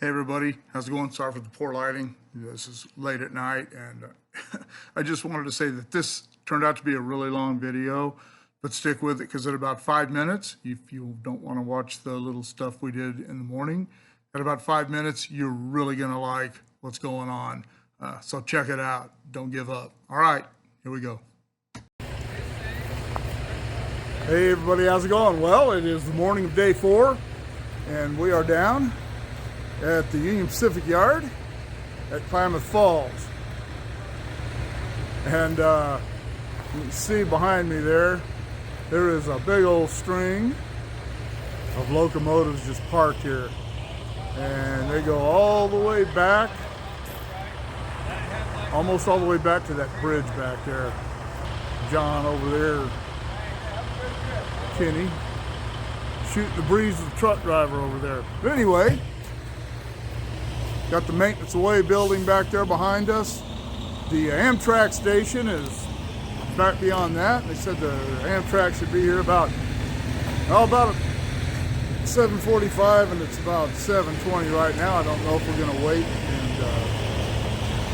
Hey everybody, how's it going? Sorry for the poor lighting. This is late at night, and I just wanted to say that this turned out to be a really long video, but stick with it because at about 5 minutes, if you don't want to watch the little stuff we did in the morning, at about 5 minutes, you're really going to like what's going on. So check it out. Don't give up. All right, here we go. Hey everybody, how's it going? Well, it is the morning of day 4, and we are down at the Union Pacific Yard at Klamath Falls. And you can see behind me there is a big old string of locomotives just parked here. And they go all the way back, almost all the way back to that bridge back there. John over there, Kenny, shooting the breeze of the truck driver over there. But anyway, got the maintenance away building back there behind us. The Amtrak Station is back beyond that. They said the Amtrak should be here about 7:45, and it's about 7:20 right now. I don't know if we're going to wait and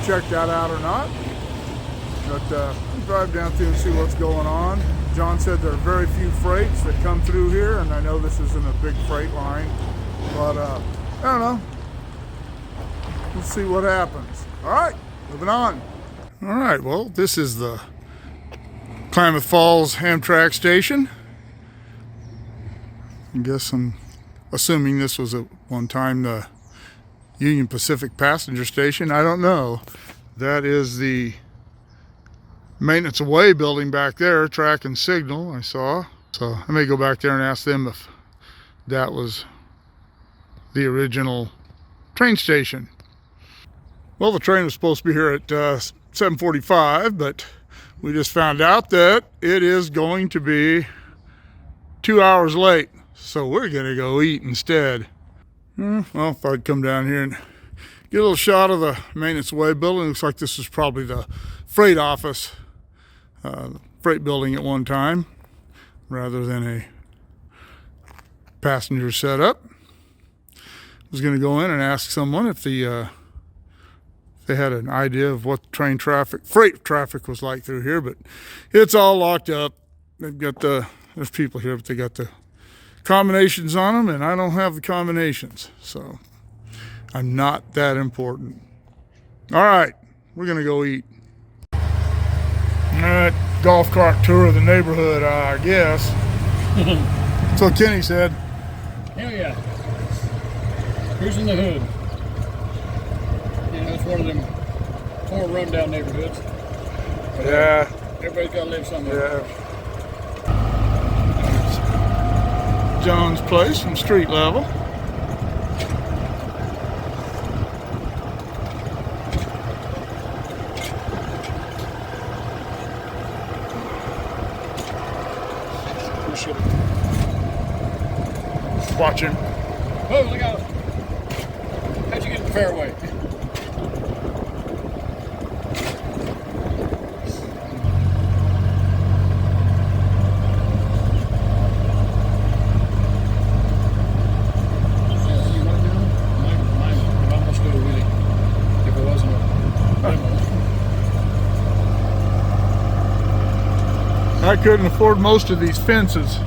check that out or not. But we'll drive down through and see what's going on. John said there are very few freights that come through here, and I know this isn't a big freight line, but I don't know. Let's see what happens. All right, moving on. All right, well, this is the Klamath Falls Amtrak Station. I guess I'm assuming this was at one time the Union Pacific Passenger Station. I don't know. That is the maintenance away building back there, track and signal, I saw. So I may go back there and ask them if that was the original train station. Well, the train was supposed to be here at 7:45, but we just found out that it is going to be 2 hours late. So we're going to go eat instead. Well, if I'd come down here and get a little shot of the maintenance away building. Looks like this is probably the freight office, freight building at one time, rather than a passenger setup. I was going to go in and ask someone if they had an idea of what train traffic, freight traffic was like through here, but it's all locked up. They've got there's people here, but they got the combinations on them, and I don't have the combinations, so I'm not that important. All right, we're gonna go eat. All right, golf cart tour of the neighborhood, I guess. That's what Kenny said. Hell yeah. Who's in the hood? You know, it's one of them poor rundown neighborhoods. Yeah. Everybody's got to live somewhere. Yeah. John's place from street level. Watch him. Oh, look out. How'd you get in the fairway? I couldn't afford most of these fences.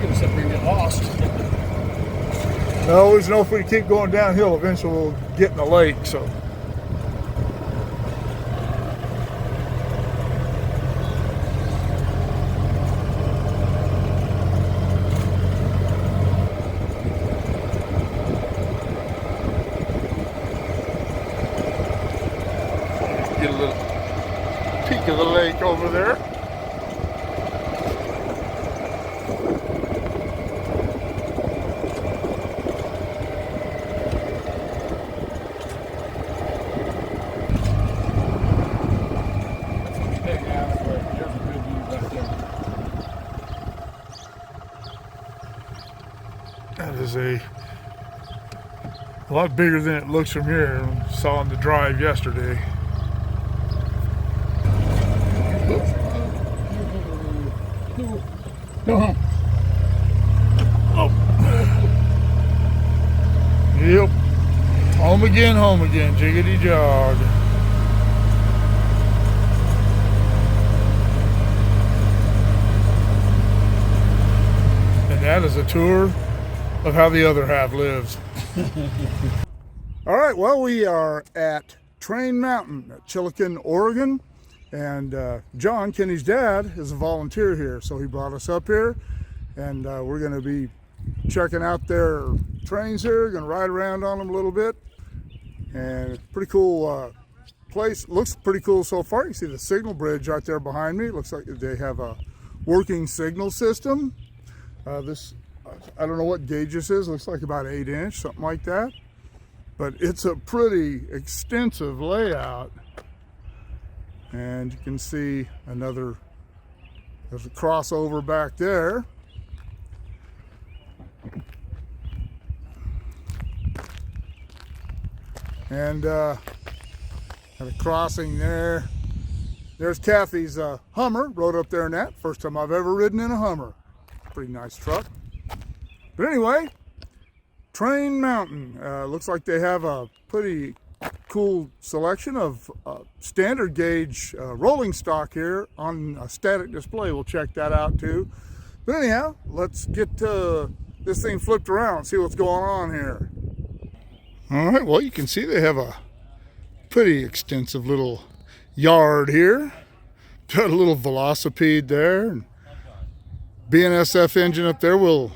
Get us up here and get lost. I always know if we keep going downhill, eventually we'll get in the lake, so. Get a little peek of the lake over there. That is a lot bigger than it looks from here. I saw on the drive yesterday. Go home. Oh. home again, jiggity jog. And that is a tour of how the other half lives. All right, well, we are at Train Mountain at Chillican, Oregon. And John, Kenny's dad, is a volunteer here. So he brought us up here. And we're going to be checking out their trains here. Going to ride around on them a little bit. And pretty cool place. Looks pretty cool so far. You can see the signal bridge right there behind me. Looks like they have a working signal system. This, I don't know what gauge this is. Looks like about 8-inch, something like that. But it's a pretty extensive layout. And you can see there's a crossover back there. And got a crossing there. There's Kathy's Hummer, rode up there in that. First time I've ever ridden in a Hummer. Pretty nice truck. But anyway, Train Mountain. Looks like they have a pretty cool selection of standard gauge rolling stock here on a static display. We'll check that out too. But anyhow, let's get this thing flipped around and see what's going on here. All right, well, you can see they have a pretty extensive little yard here. Got a little velocipede there. And BNSF engine up there. We'll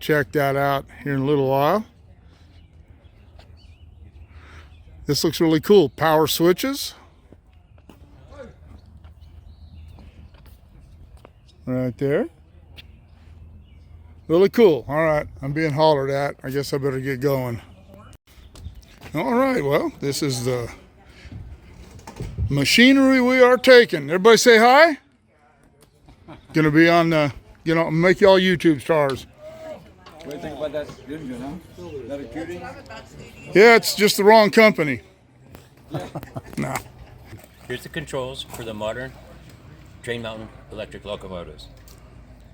check that out here in a little while. This looks really cool. Power switches. Right there. Really cool. All right, I'm being hollered at. I guess I better get going. All right, well, this is the machinery we are taking. Everybody say hi. Gonna be on the, make y'all YouTube stars. What do you think about that engine, huh? Is that a cutie? Yeah, it's just the wrong company. No. Here's the controls for the modern Train Mountain electric locomotives.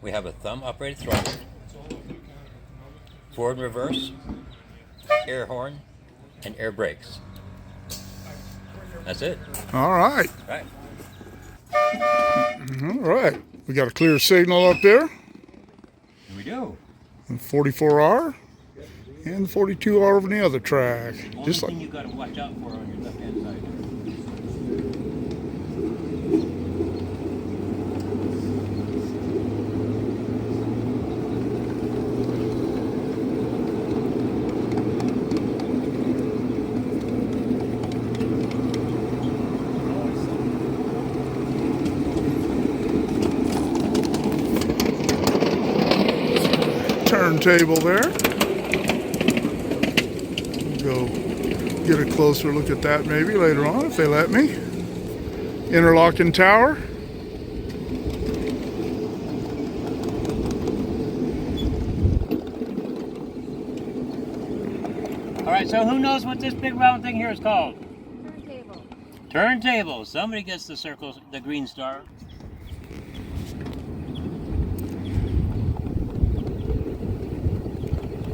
We have a thumb-operated throttle, forward and reverse, air horn, and air brakes. That's it. All right. Right. All right. We got a clear signal up there. Here we go. 44R and 42R over the other track. Only Just thing like you got to watch out for on your left-hand side. turntable there. Go get a closer look at that maybe later on if they let me. Interlocking tower. All right, so who knows what this big round thing here is called? Turntable. Turntable. Somebody gets the circle, the green star.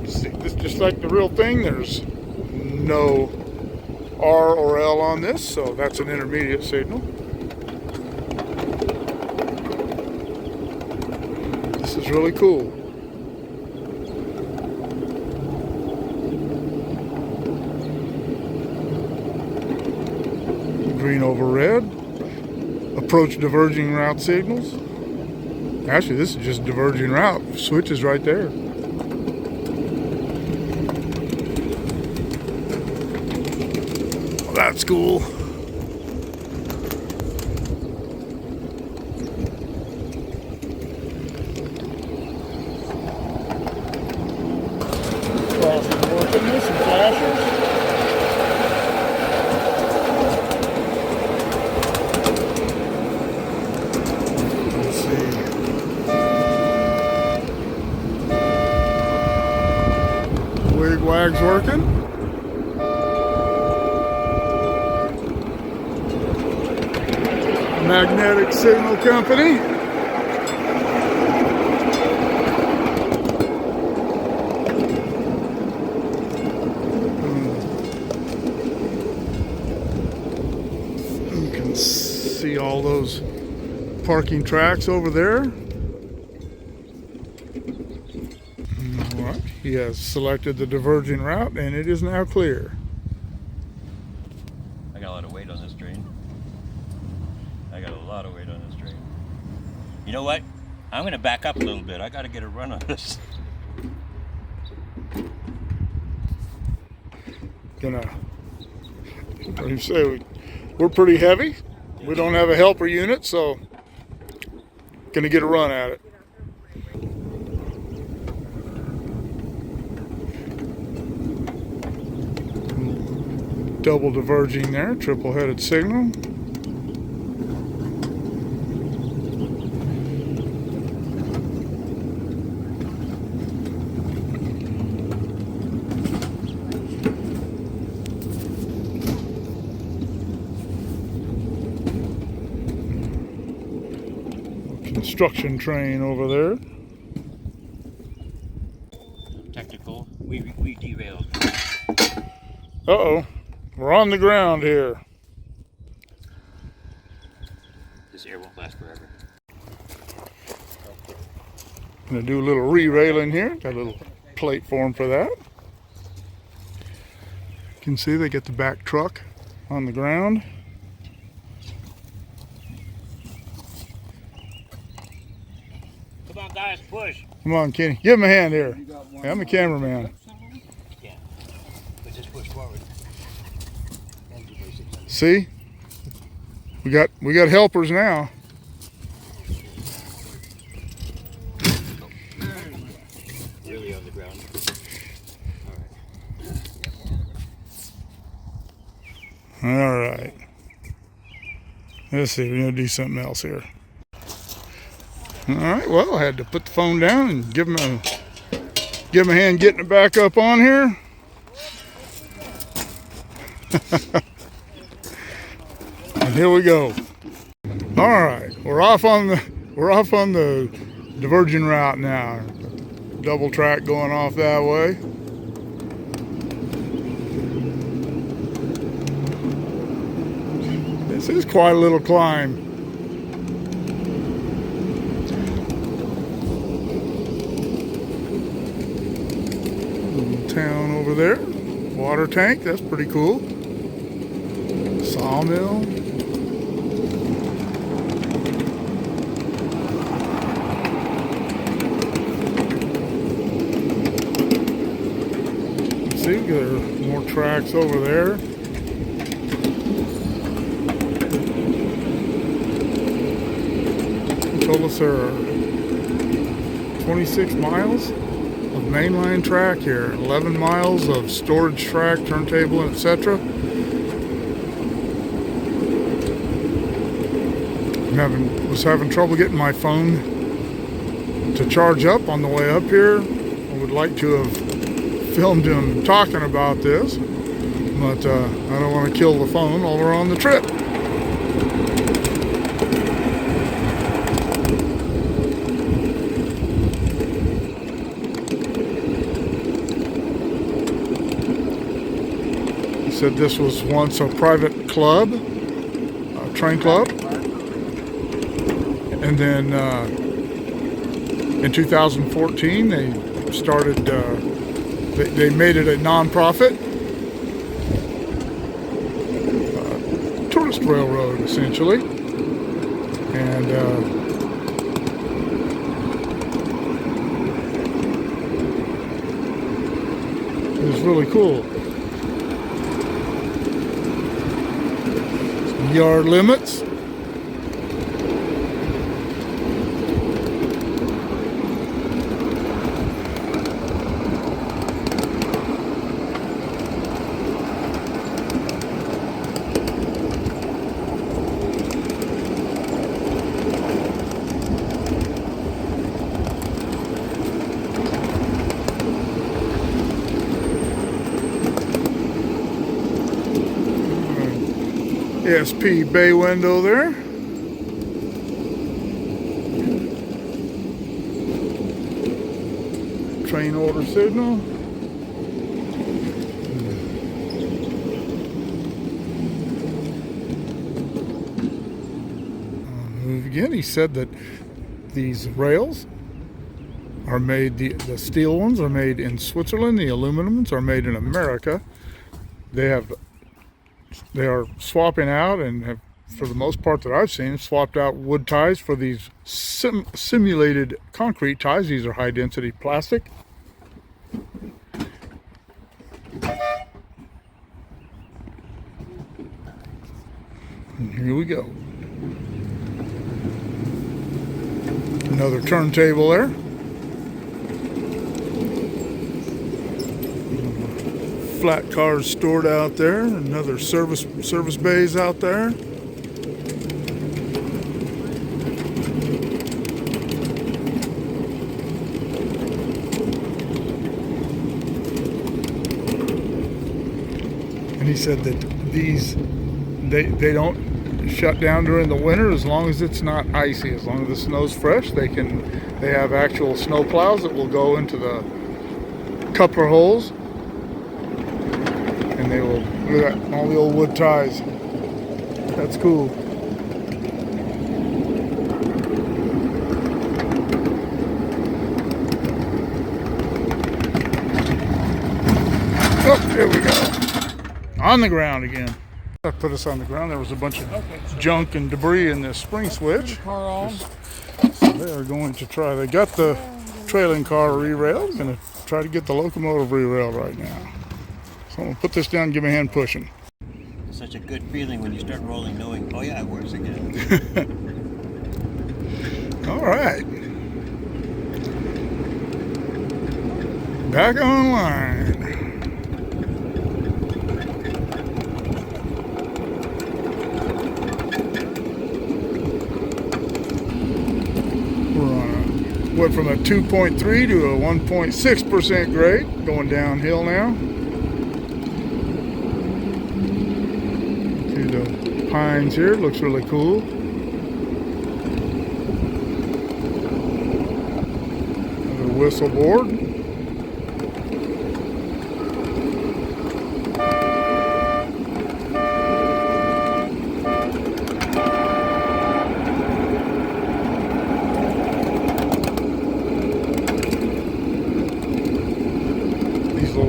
See, this just like the real thing. There's no R or L on this, so that's an intermediate signal. This is really cool. Green over red. Approach diverging route signals. Actually, this is just diverging route. Switches right there. Well, that's cool. Crossing working this and flashers. Wag's working. Magnetic Signal Company. see all those parking tracks over there. All right, he has selected the diverging route and it is now clear. I got a lot of weight on this train. I got a lot of weight on this train. You know what? I'm going to back up a little bit. I got to get a run on this. Gonna, what do you say? We're pretty heavy. We don't have a helper unit, so gonna get a run at it. Double diverging there, triple headed signal. Construction train over there. Technical. We derailed. Uh-oh. We're on the ground here. This air won't last forever. Gonna do a little re-railing here. Got a little platform for that. You can see they get the back truck on the ground. Come on, guys, push. Come on, Kenny. Give him a hand here. Hey, I'm a cameraman. Yeah. But just push forward. See? We got helpers now. Really on the ground. All right. Let's see. We're gonna do something else here. All right. Well, I had to put the phone down and give him a hand getting it back up on here. And here we go. All right. We're off on the diverging route now. Double track going off that way. This is quite a little climb. Little town over there. Water tank, that's pretty cool. Sawmill. See, there are more tracks over there. Told us there are 26 miles of mainline track here, 11 miles of storage track, turntable, etc. Was having trouble getting my phone to charge up on the way up here. I would like to have filmed him talking about this, but I don't want to kill the phone while we're on the trip. He said this was once a private club, a train club, and then in 2014 they started, they made it a non-profit tourist railroad essentially, and it was really cool. Some yard limits. SP bay window there. Train order signal. again, he said that these rails are made, the steel ones are made in Switzerland, the aluminum ones are made in America. They are swapping out and have, for the most part that I've seen, swapped out wood ties for these simulated concrete ties. These are high density plastic. And here we go. Another turntable there. Flat cars stored out there. Another service bays out there. And he said that these they don't shut down during the winter as long as it's not icy. As long as the snow's fresh, they have actual snow plows that will go into the coupler holes, and they will, look at that, all the old wood ties. That's cool. Oh, there we go. On the ground again. That put us on the ground. There was a bunch of junk and debris in this spring switch. Car on. So they are going to try. They got the trailing car re-railed. Going to try to get the locomotive re-railed right now. So I'm going to put this down and give me a hand pushing. It's such a good feeling when you start rolling knowing, oh yeah, it works again. All right. Back online. Went from a 2.3 to a 1.6% grade, going downhill now. See the pines here, looks really cool. Another whistle board.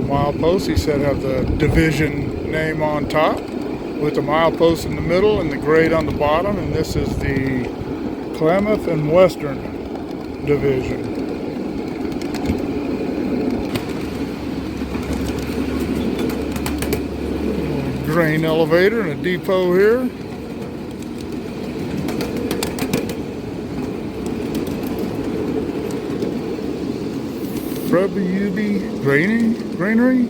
Mileposts, he said, have the division name on top with the milepost in the middle and the grade on the bottom, and this is the Klamath and Western division. Grain elevator and a depot here. UB Granary.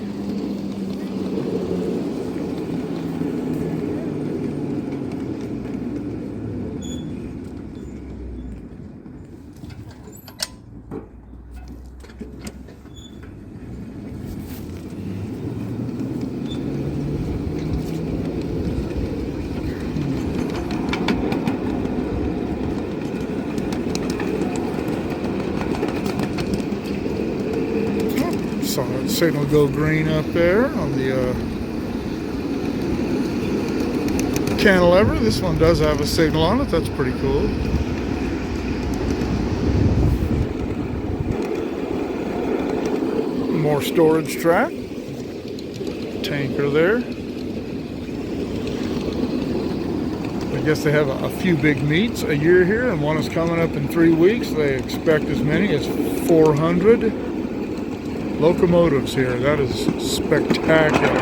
Saw that signal go green up there on the cantilever. This one does have a signal on it. That's pretty cool. More storage track. Tanker there. I guess they have a few big meets a year here, and one is coming up in 3 weeks. They expect as many as 400 locomotives here. That is spectacular.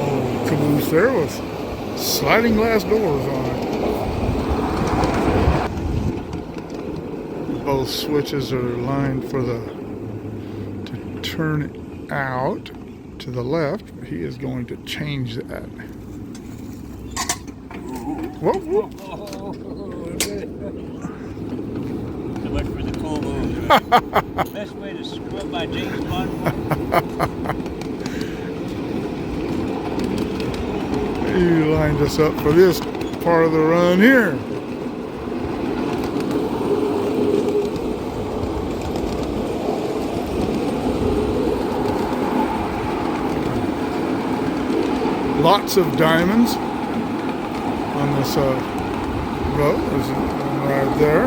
Oh, caboose there with sliding glass doors on it. Both switches are lined for to turn it out to the left. He is going to change that. Whoa, whoa. So much for the cool move. Best way to screw up my James Bond. He lined us up for this part of the run here. Lots of diamonds on this road. There's one right there.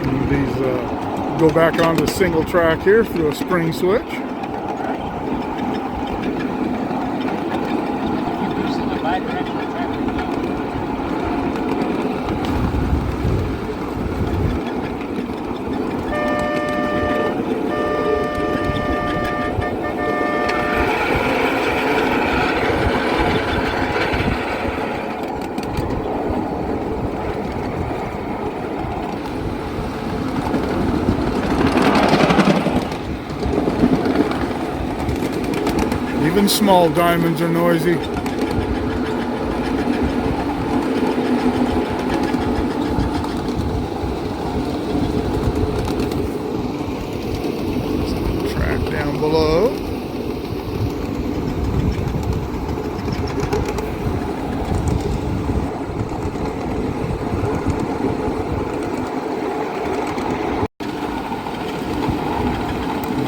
And these go back onto single track here through a spring switch. Even small diamonds are noisy. Track down below.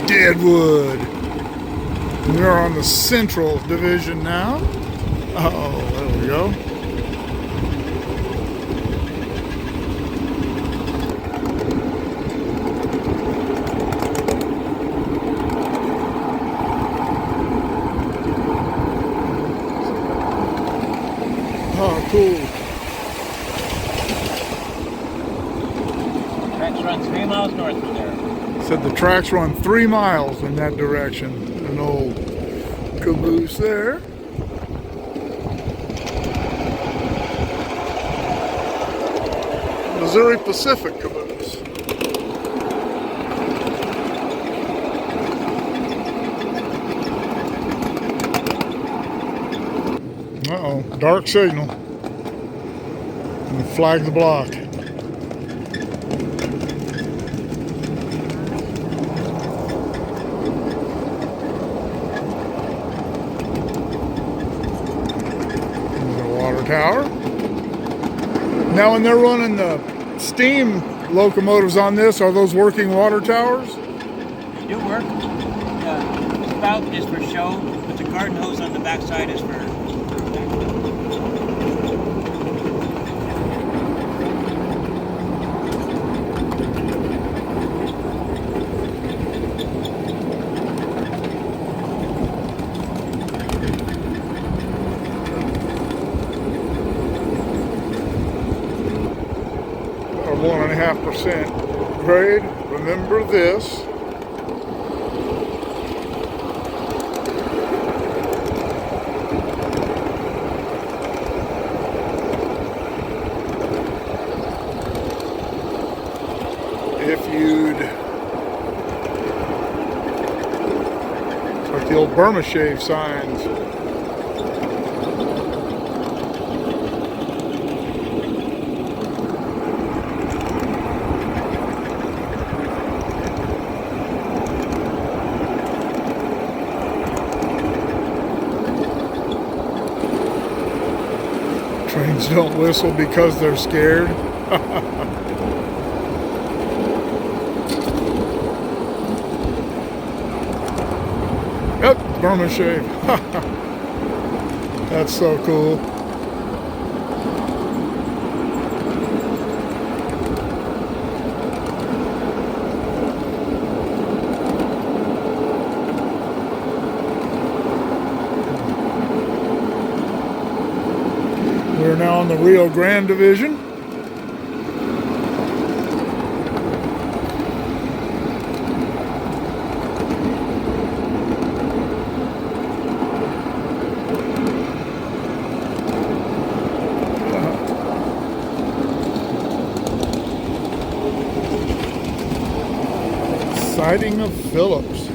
Deadwood. We're on the Central Division now. Oh, there we go. Oh, cool. Tracks run 3 miles north of there. Said the tracks run 3 miles in that direction. An old caboose there. Missouri Pacific caboose. Uh-oh, dark signal. And flag the block. Tower. Now when they're running the steam locomotives on this, are those working water towers? They do work. The spout is for show, but the garden hose on the backside is for or 1.5% grade. Remember this. If you'd, like the old Burma shave signs. Trains don't whistle because they're scared. Yep, Burma shave. That's so cool. We're now on the Rio Grande Division. Sighting of Phillips.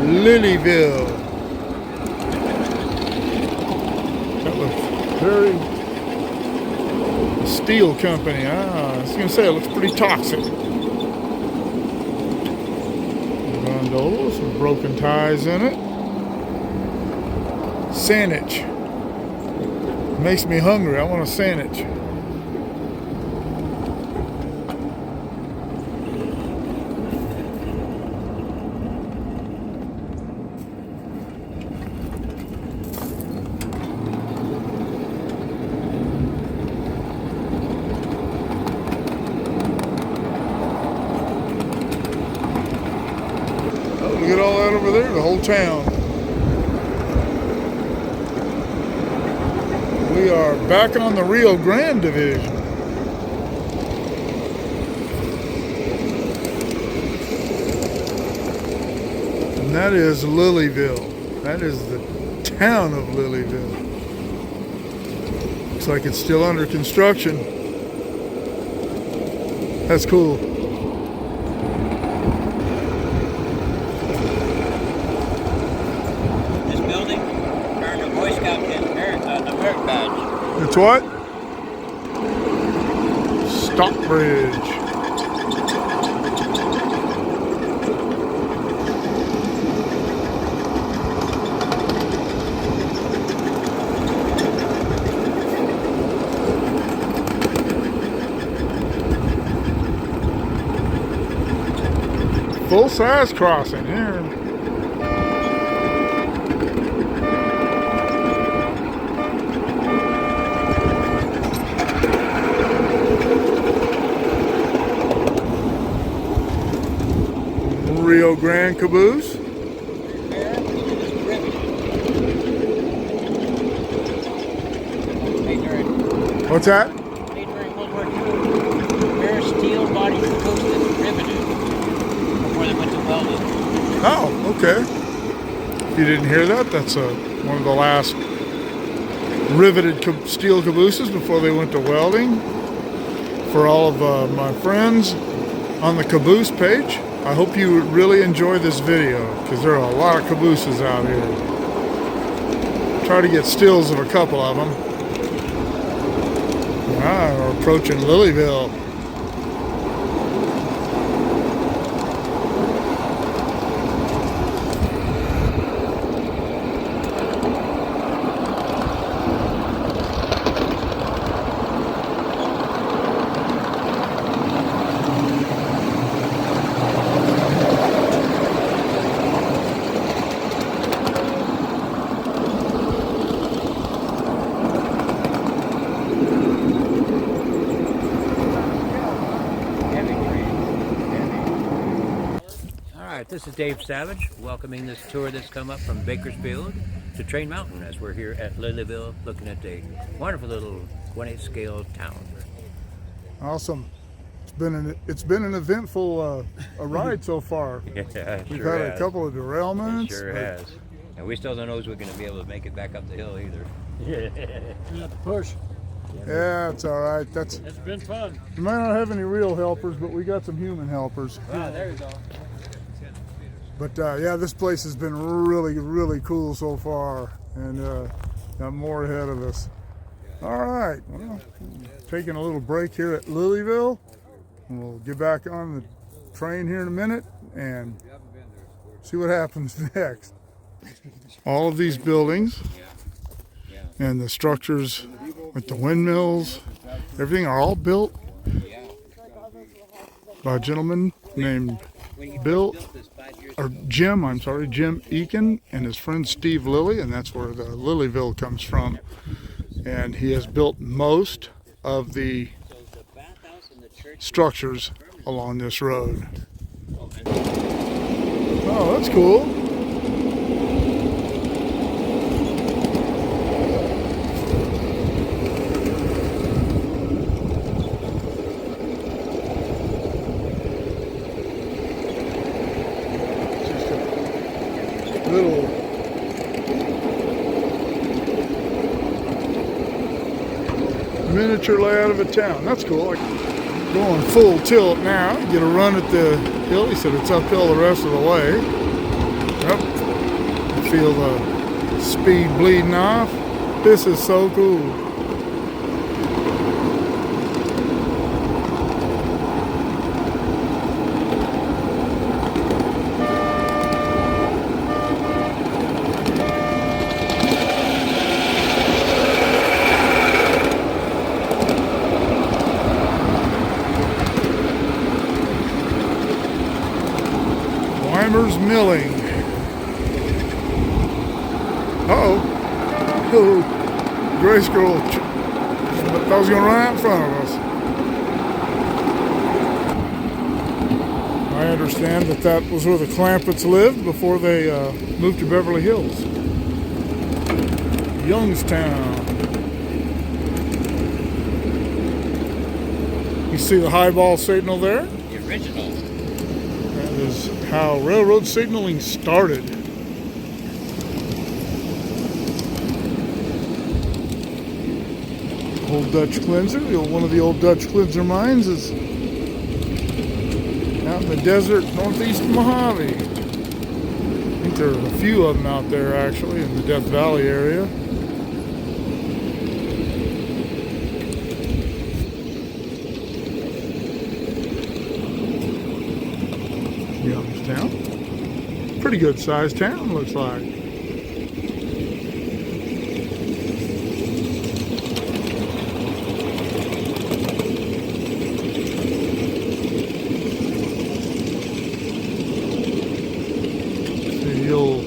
Lillyville. That looks very steel company. I was going to say it looks pretty toxic. Oh, some broken ties in it. Sandwich. Makes me hungry. I want a sandwich. Look at all that over there, the whole town. We are back on the Rio Grande division. And that is Lillyville. That is the town of Lillyville. Looks like it's still under construction. That's cool. It's what? Stockbridge. Full-size crossing here. Rio Grande caboose. What's that? During World War II, bare steel body caboose that's riveted before they went to welding. Oh, okay. If you didn't hear that, that's one of the last riveted steel cabooses before they went to welding. For all of my friends on the caboose page, I hope you really enjoy this video because there are a lot of cabooses out here. Try to get stills of a couple of them. We're approaching Lillyville. This is Dave Savage welcoming this tour that's come up from Bakersfield to Train Mountain as we're here at Lillyville looking at a wonderful little 20 scale town. Awesome. It's been an eventful a ride so far. Yeah, We've sure had has. a couple of derailments. It sure has. And we still don't know if we're going to be able to make it back up the hill either. You have to push. Yeah, it's all right. It's been fun. We might not have any real helpers, but we got some human helpers. Wow, there you go. But yeah, this place has been really, really cool so far, and got more ahead of us. All right, well, taking a little break here at Lillyville, and we'll get back on the train here in a minute and see what happens next. All of these buildings and the structures with the windmills, everything are all built by a gentleman named Jim Eakin and his friend Steve Lilly, and that's where the Lillyville comes from. And he has built most of the structures along this road. Oh, that's cool. Little miniature layout of a town. That's cool. Going full tilt now. Get a run at the hill. He said it's uphill the rest of the way. Yep. Feel the speed bleeding off. This is so cool. Uh-oh. Oh, gray squirrel. I thought I was going to run out in front of us. I understand that was where the Klamaths lived before they moved to Beverly Hills. Youngstown. You see the highball signal there? The original. That is how railroad signaling started. Old Dutch cleanser. One of the old Dutch cleanser mines is out in the desert northeast of Mojave. I think there are a few of them out there actually in the Death Valley area. Youngstown. Pretty good sized town, looks like. See the old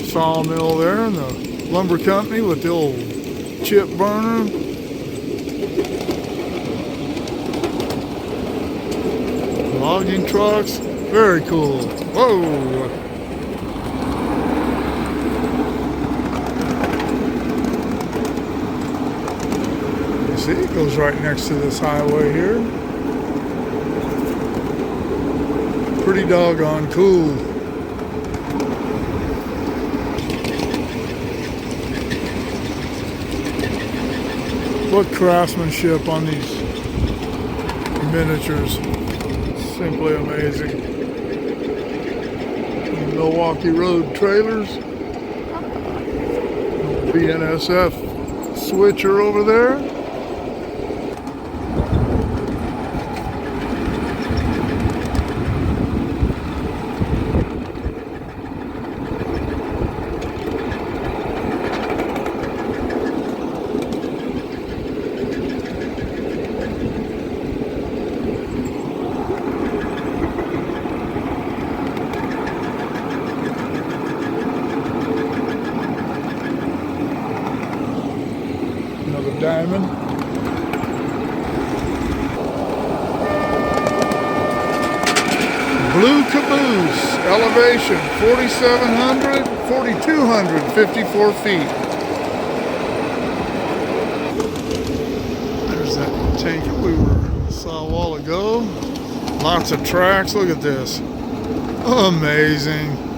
sawmill there and the lumber company with the old chip burner. Logging trucks. Very cool. Whoa! You see, it goes right next to this highway here. Pretty doggone cool. What craftsmanship on these miniatures. Simply amazing. Milwaukee Road trailers. BNSF switcher over there. Diamond. Blue caboose, elevation 4,700, 4,254 feet. There's that tank that we saw a while ago. Lots of tracks. Look at this. Amazing.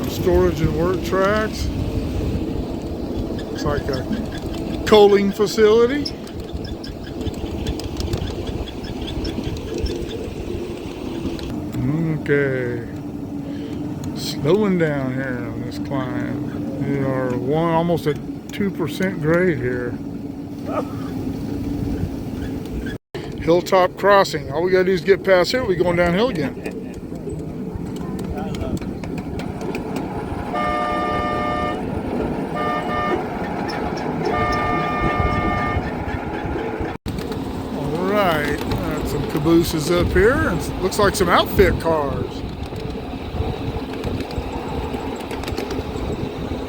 Storage and work tracks. Looks like a coaling facility. Okay. Slowing down here on this climb. We are almost at 2% grade here. Hilltop crossing. All we gotta do is get past here, we're going downhill again. Some cabooses up here, and it looks like some outfit cars.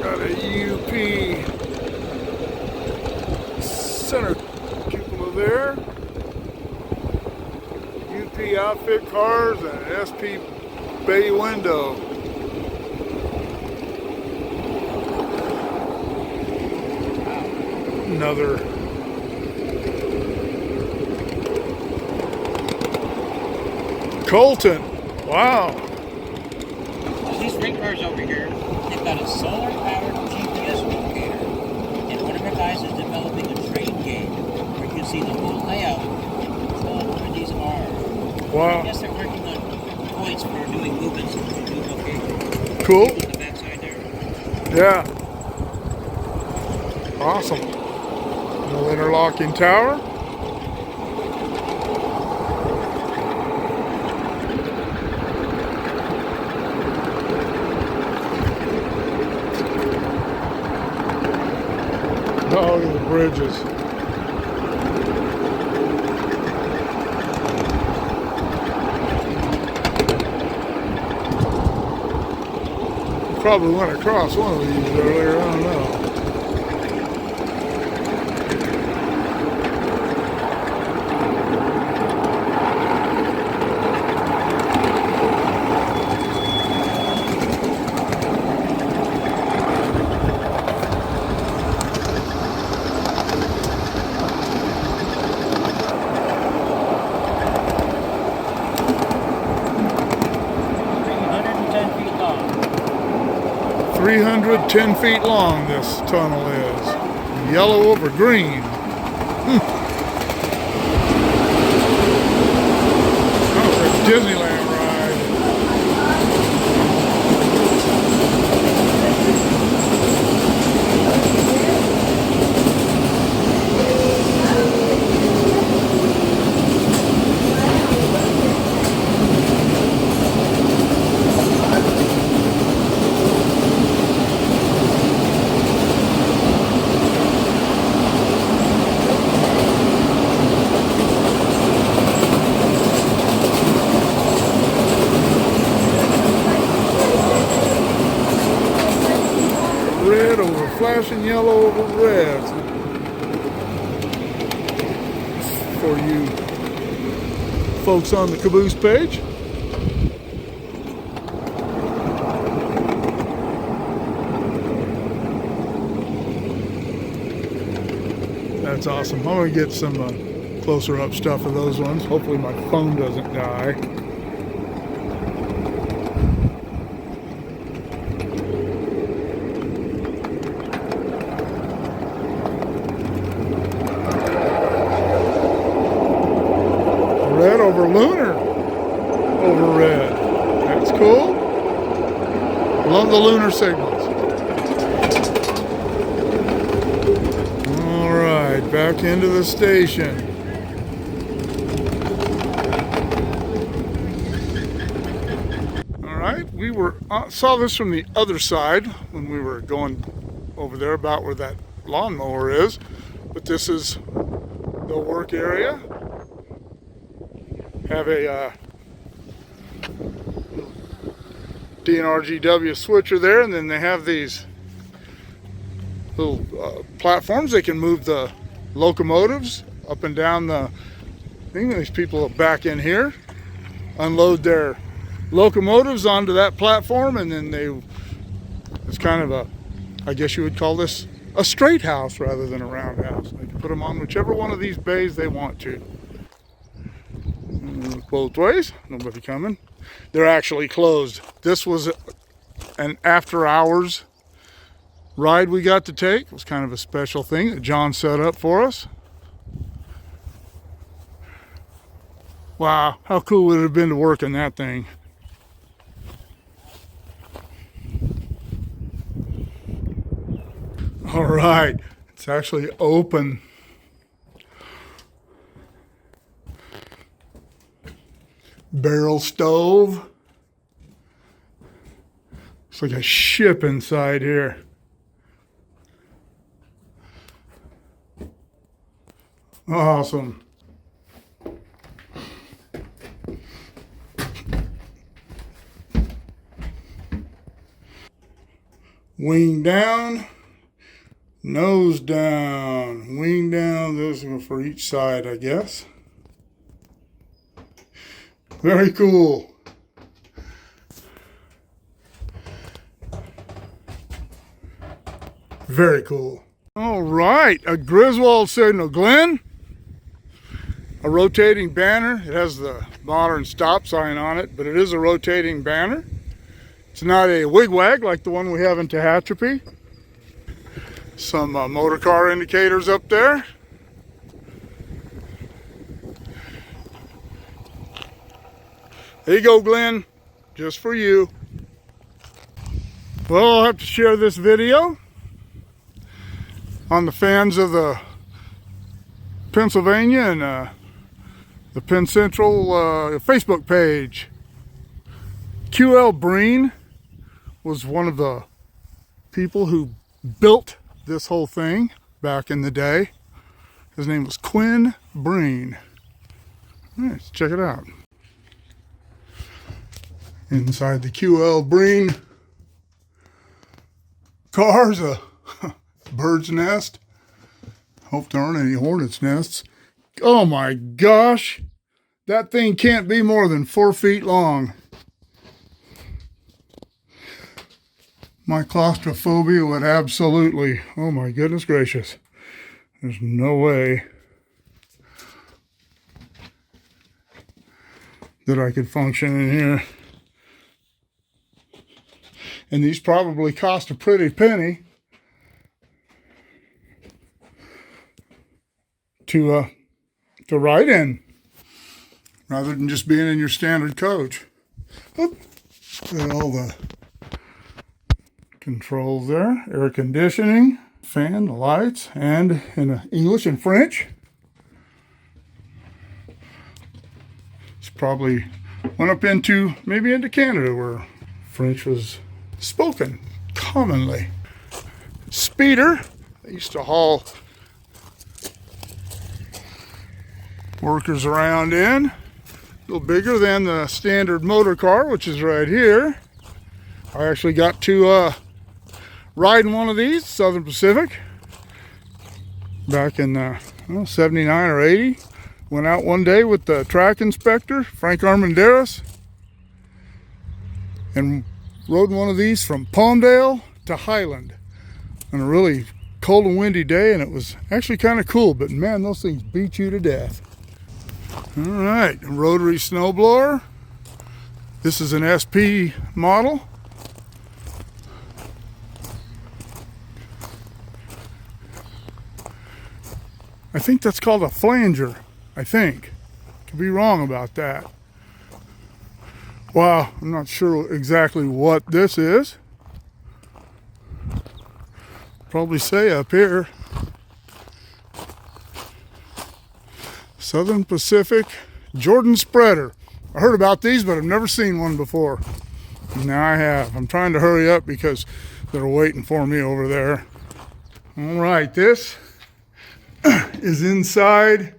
Got a UP center cupola there. UP outfit cars and an SP bay window. Another Colton. Wow. These freight cars over here, they've got a solar-powered GPS locator, and one of our guys is developing a train game where you can see the whole layout of where these are. Wow. I guess they're working on points for doing movements in the new location. Cool. On the backside there. Yeah. Awesome. No interlocking tower. Oh, look at the bridges. Probably went across one of these earlier, I don't know. feet long. 310 feet long this tunnel is. Yellow over green. Oh, it's a Disneyland ride. Red over flashing yellow over red. For you folks on the Caboose page. That's awesome. I'm going to get some closer up stuff of those ones. Hopefully my phone doesn't die. Red over lunar over red. That's cool. Love the lunar signals. All right, back into the station. All right, we saw this from the other side when we were going over there about where that lawnmower is, but this is the work area. Have a DNRGW switcher there, and then they have these little platforms. They can move the locomotives up and down the thing. These people will back in here, unload their locomotives onto that platform, and then it's kind of a, I guess you would call this a straight house rather than a round house. They can put them on whichever one of these bays they want to. Both ways, nobody coming. They're actually closed. This was an after hours ride we got to take. It was kind of a special thing that John set up for us. Wow, how cool would it have been to work in that thing? All right, it's actually open. Barrel stove. It's like a ship inside here. Awesome. Wing down, nose down, wing down. Those are for each side, I guess. Very cool. Very cool. All right, a Griswold signal. Glenn, a rotating banner. It has the modern stop sign on it, but it is a rotating banner. It's not a wigwag like the one we have in Tehachapi. Some motor car indicators up there. There you go, Glenn, just for you. Well, I'll have to share this video on the fans of the Pennsylvania and the Penn Central Facebook page. QL Breen was one of the people who built this whole thing. back in the day. His name was Quinn Breen. All right, let's check it out. Inside the QL Breen car's a bird's nest. Hope there aren't any hornet's nests. Oh my gosh, that thing can't be more than 4 feet long. My claustrophobia would absolutely, oh my goodness gracious. There's no way that I could function in here. And these probably cost a pretty penny to ride in, rather than just being in your standard coach. Oop. Got all the controls there, air conditioning, fan, the lights, and in English and French. It's probably went up into, maybe into Canada, where French was spoken commonly. Speeder, I used to haul workers around in. A little bigger than the standard motor car, which is right here. I actually got to ride in one of these, Southern Pacific, back in 79 or 80. Went out one day with the track inspector, Frank Armanderis, and rode one of these from Palmdale to Highland on a really cold and windy day, and it was actually kind of cool, but man, those things beat you to death. All right, a rotary snowblower. This is an SP model. I think that's called a flanger, I think. Could be wrong about that. Wow, I'm not sure exactly what this is. Probably say up here. Southern Pacific Jordan Spreader. I heard about these, but I've never seen one before. Now I have. I'm trying to hurry up because they're waiting for me over there. All right, this is inside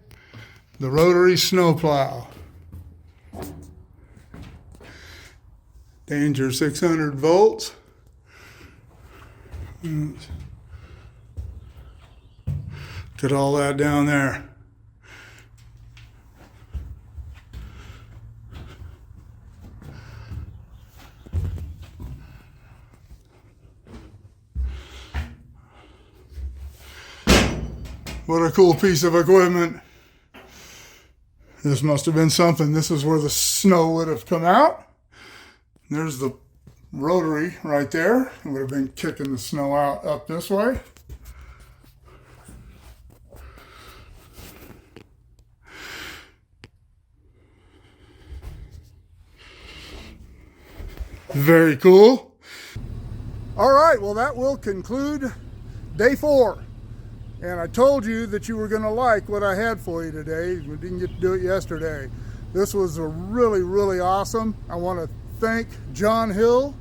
the Rotary snowplow. Danger 600 volts. Get all that down there. What a cool piece of equipment. This must have been something. This is where the snow would have come out. There's the rotary right there. It would have been kicking the snow out up this way. Very cool. All right, well, that will conclude day 4. And I told you that you were going to like what I had for you today. We didn't get to do it yesterday. This was a really awesome. I want to thank John Hill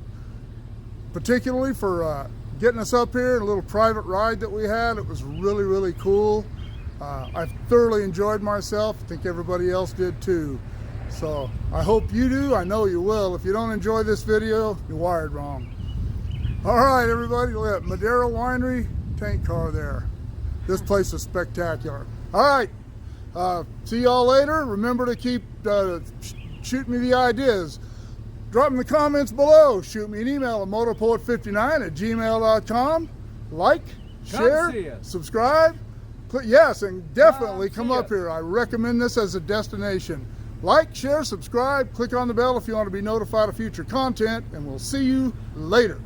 particularly for getting us up here, a little private ride that we had. It was really cool. I thoroughly enjoyed myself. I think everybody else did too. So I hope you do. I know you will. If you don't enjoy this video, you're wired wrong. All right, everybody, look at Madera Winery tank car there. This place is spectacular. All right, see y'all later. Remember to keep shooting me the ideas. Drop them in the comments below. Shoot me an email at motorpoet59@gmail.com. Like, share, subscribe. Yes, and definitely come up here. I recommend this as a destination. Like, share, subscribe, click on the bell if you want to be notified of future content, and we'll see you later.